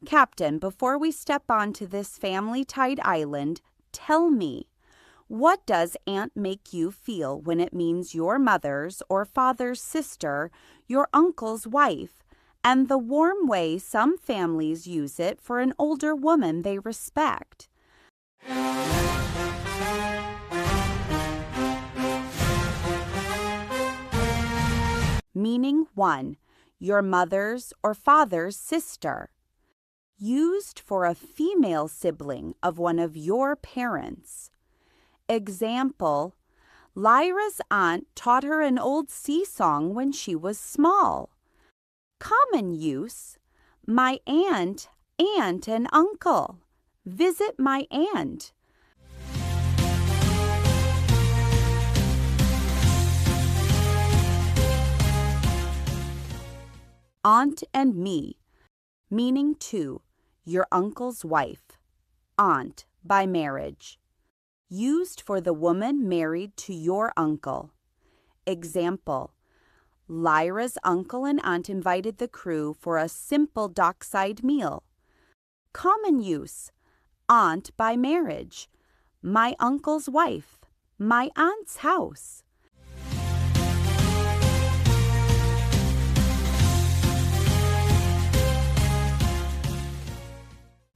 Captain, before we step onto this family-tied island, tell me, what does aunt make you feel when it means your mother's or father's sister, your uncle's wife, and the warm way some families use it for an older woman they respect? Meaning 1. Your mother's or father's sister. Used for a female sibling of one of your parents. Example, Lyra's aunt taught her an old sea song when she was small. Common use, my aunt and uncle. Visit my aunt. Aunt and me, meaning 2, your uncle's wife, aunt by marriage. Used for the woman married to your uncle. Example, Lyra's uncle and aunt invited the crew for a simple dockside meal. Common use, aunt by marriage, my uncle's wife, my aunt's house.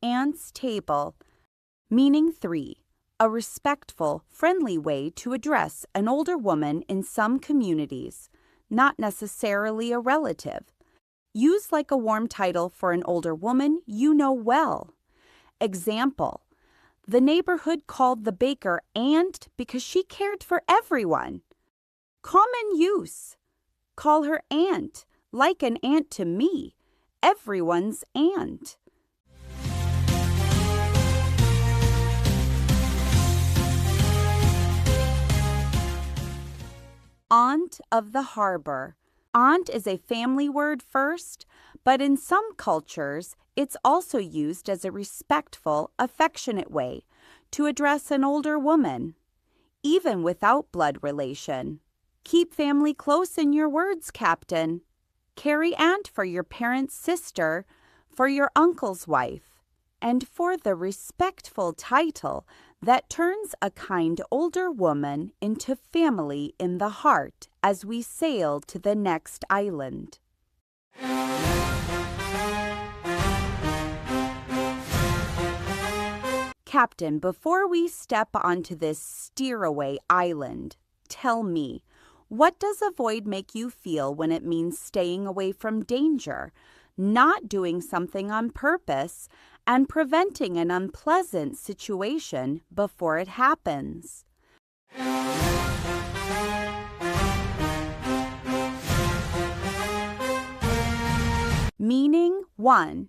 Aunt's table, meaning 3, a respectful, friendly way to address an older woman in some communities, not necessarily a relative. Used like a warm title for an older woman you know well. Example, the neighborhood called the baker aunt because she cared for everyone. Common use, call her aunt, like an aunt to me, everyone's aunt. Aunt of the harbor. Aunt is a family word first, but in some cultures, it's also used as a respectful, affectionate way to address an older woman, even without blood relation. Keep family close in your words, Captain. Carry aunt for your parent's sister, for your uncle's wife, and for the respectful title that turns a kind older woman into family in the heart as we sail to the next island. Captain, before we step onto this steer-away island, tell me, what does avoid make you feel when it means staying away from danger, not doing something on purpose, and preventing an unpleasant situation before it happens? Meaning 1.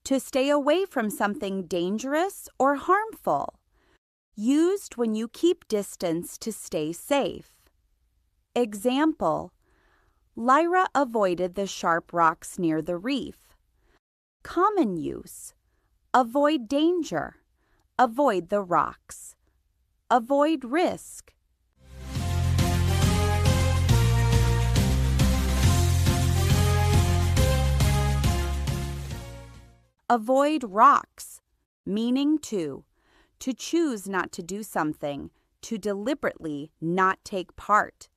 To stay away from something dangerous or harmful. Used when you keep distance to stay safe. Example, Lyra avoided the sharp rocks near the reef. Common use, avoid danger, avoid the rocks, avoid risk. Avoid rocks, meaning 2, to choose not to do something, to deliberately not take part.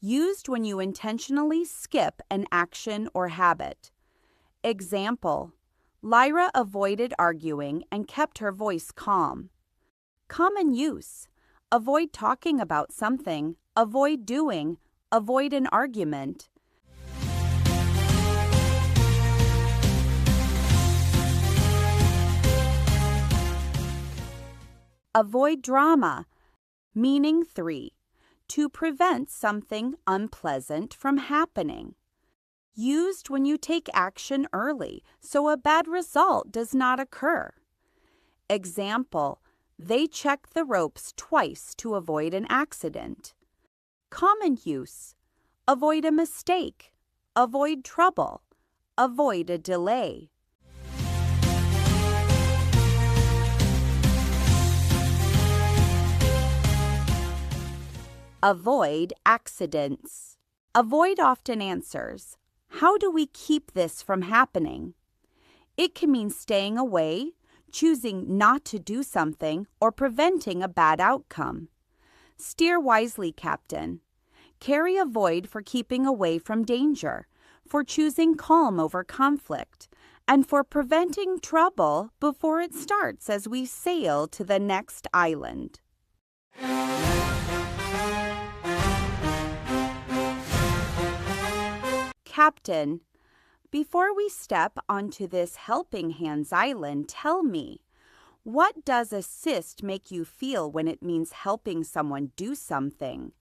Used when you intentionally skip an action or habit. Example, Lyra avoided arguing and kept her voice calm. Common use, avoid talking about something, avoid doing, avoid an argument. Avoid drama, meaning 3, to prevent something unpleasant from happening. Used when you take action early so a bad result does not occur. Example, they check the ropes twice to avoid an accident. Common use, avoid a mistake, avoid trouble, avoid a delay. Avoid accidents. Avoid often answers, how do we keep this from happening? It can mean staying away, choosing not to do something, or preventing a bad outcome. Steer wisely, Captain. Carry a void for keeping away from danger, for choosing calm over conflict, and for preventing trouble before it starts as we sail to the next island. Captain, before we step onto this helping hands island, tell me, what does assist make you feel when it means helping someone do something,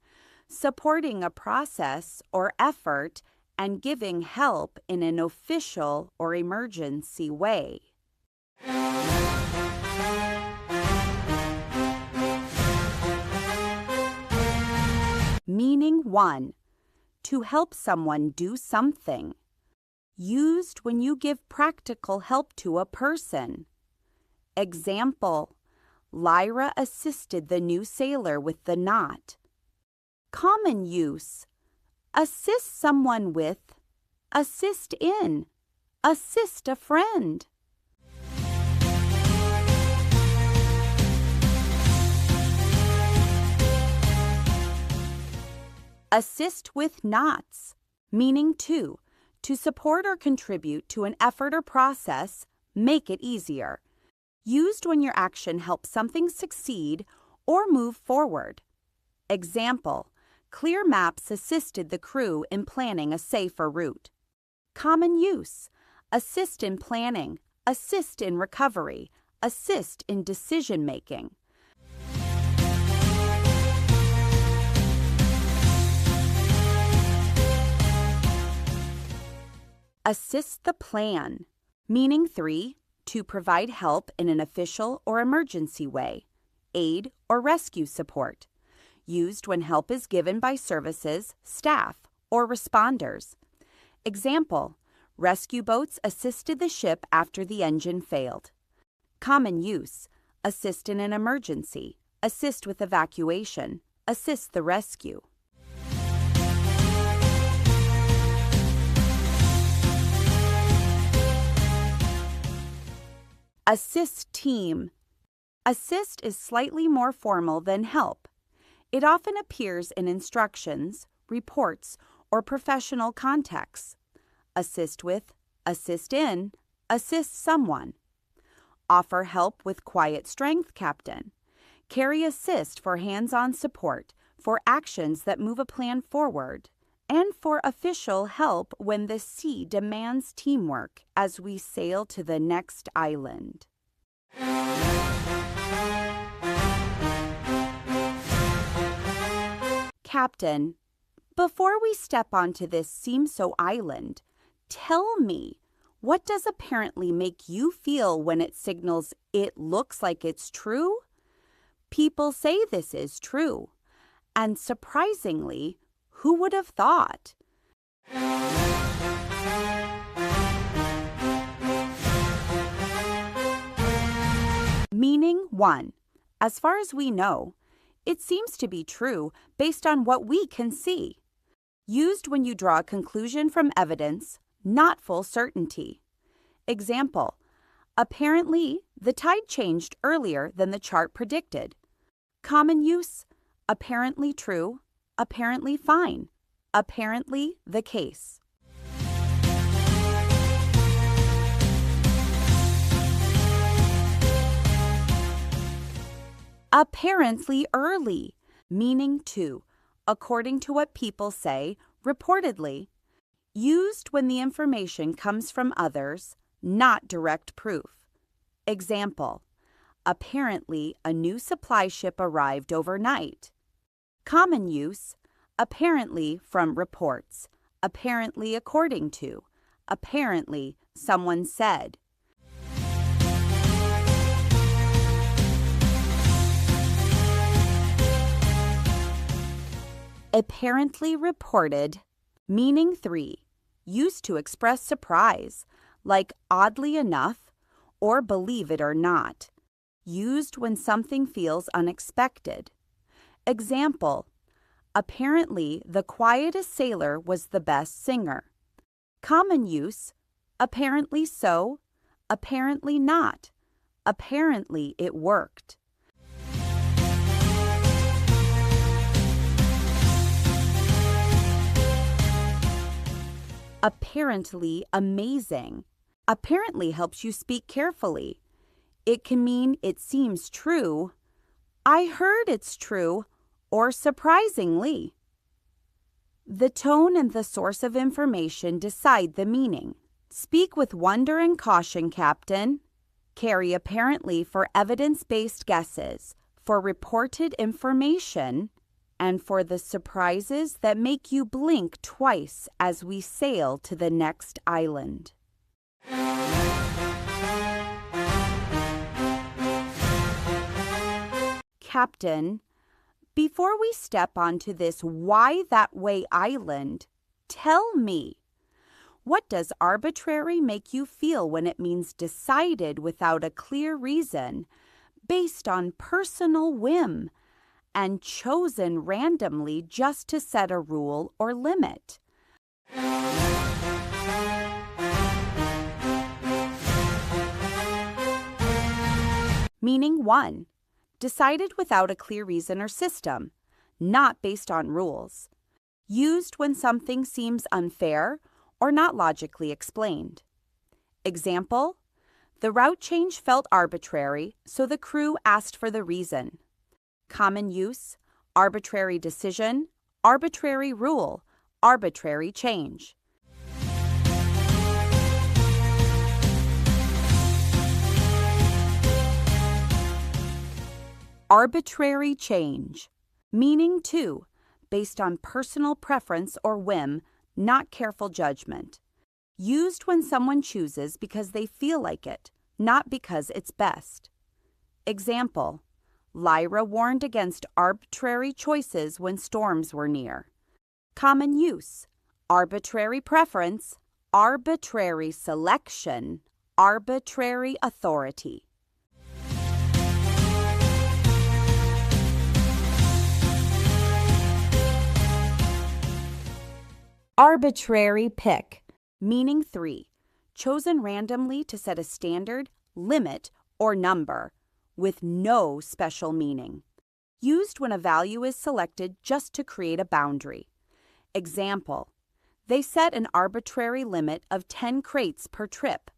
supporting a process or effort, and giving help in an official or emergency way? Meaning 1. To help someone do something. Used when you give practical help to a person. Example, Lyra assisted the new sailor with the knot. Common use, assist someone with, assist in, assist a friend. Assist with knots, meaning 2, to support or contribute to an effort or process, make it easier. Used when your action helps something succeed or move forward. Example, clear maps assisted the crew in planning a safer route. Common use, assist in planning, assist in recovery, assist in decision making. Assist the plan, meaning 3, to provide help in an official or emergency way, aid or rescue support. Used when help is given by services, staff, or responders. Example, rescue boats assisted the ship after the engine failed. Common use, assist in an emergency, assist with evacuation, assist the rescue. Assist team. Assist is slightly more formal than help. It often appears in instructions, reports, or professional contexts. Assist with, assist in, assist someone. Offer help with quiet strength, Captain. Carry assist for hands-on support, for actions that move a plan forward, and for official help when the sea demands teamwork as we sail to the next island. Captain, before we step onto this seem-so island, tell me, what does apparently make you feel when it signals it looks like it's true? People say this is true, and surprisingly, who would have thought? Meaning 1. As far as we know, it seems to be true based on what we can see. Used when you draw a conclusion from evidence, not full certainty. Example, apparently the tide changed earlier than the chart predicted. Common use, apparently true, apparently fine, apparently the case. Apparently early, meaning 2, according to what people say, reportedly. Used when the information comes from others, not direct proof. Example, apparently a new supply ship arrived overnight. Common use, apparently from reports, apparently according to, apparently someone said. Apparently reported, meaning 3, used to express surprise, like oddly enough or believe it or not. Used when something feels unexpected. Example, apparently the quietest sailor was the best singer. Common use, apparently so, Apparently not. Apparently it worked. Apparently amazing. Apparently helps you speak carefully. It can mean it seems true, I heard it's true, or surprisingly. The tone and the source of information decide the meaning. Speak with wonder and caution, Captain. Carry apparently for evidence-based guesses, for reported information, and for the surprises that make you blink twice as we sail to the next island. Captain, before we step onto this why-that-way island, tell me, what does arbitrary make you feel when it means decided without a clear reason, based on personal whim, and chosen randomly just to set a rule or limit? Meaning 1. Decided without a clear reason or system, not based on rules. Used when something seems unfair or not logically explained. Example, the route change felt arbitrary, so the crew asked for the reason. Common use, arbitrary decision, arbitrary rule, arbitrary change. Arbitrary change. Meaning 2, based on personal preference or whim, not careful judgment. Used when someone chooses because they feel like it, not because it's best. Example, Lyra warned against arbitrary choices when storms were near. Common use, arbitrary preference, arbitrary selection, arbitrary authority. Arbitrary pick. Meaning 3, chosen randomly to set a standard, limit, or number, with no special meaning. Used when a value is selected just to create a boundary. Example, they set an arbitrary limit of 10 crates per trip.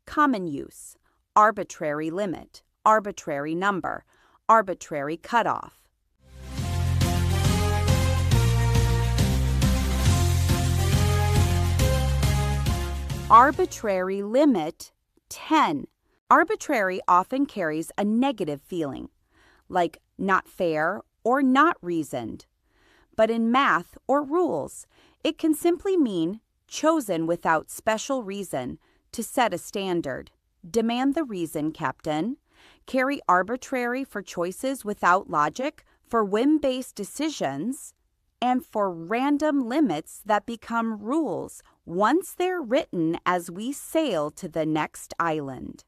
Common use, arbitrary limit, arbitrary number, arbitrary cutoff. Arbitrary limit 10. Arbitrary often carries a negative feeling, like not fair or not reasoned. But in math or rules, it can simply mean chosen without special reason to set a standard. Demand the reason, Captain. Carry arbitrary for choices without logic, for whim-based decisions, and for random limits that become rules once they're written as we sail to the next island.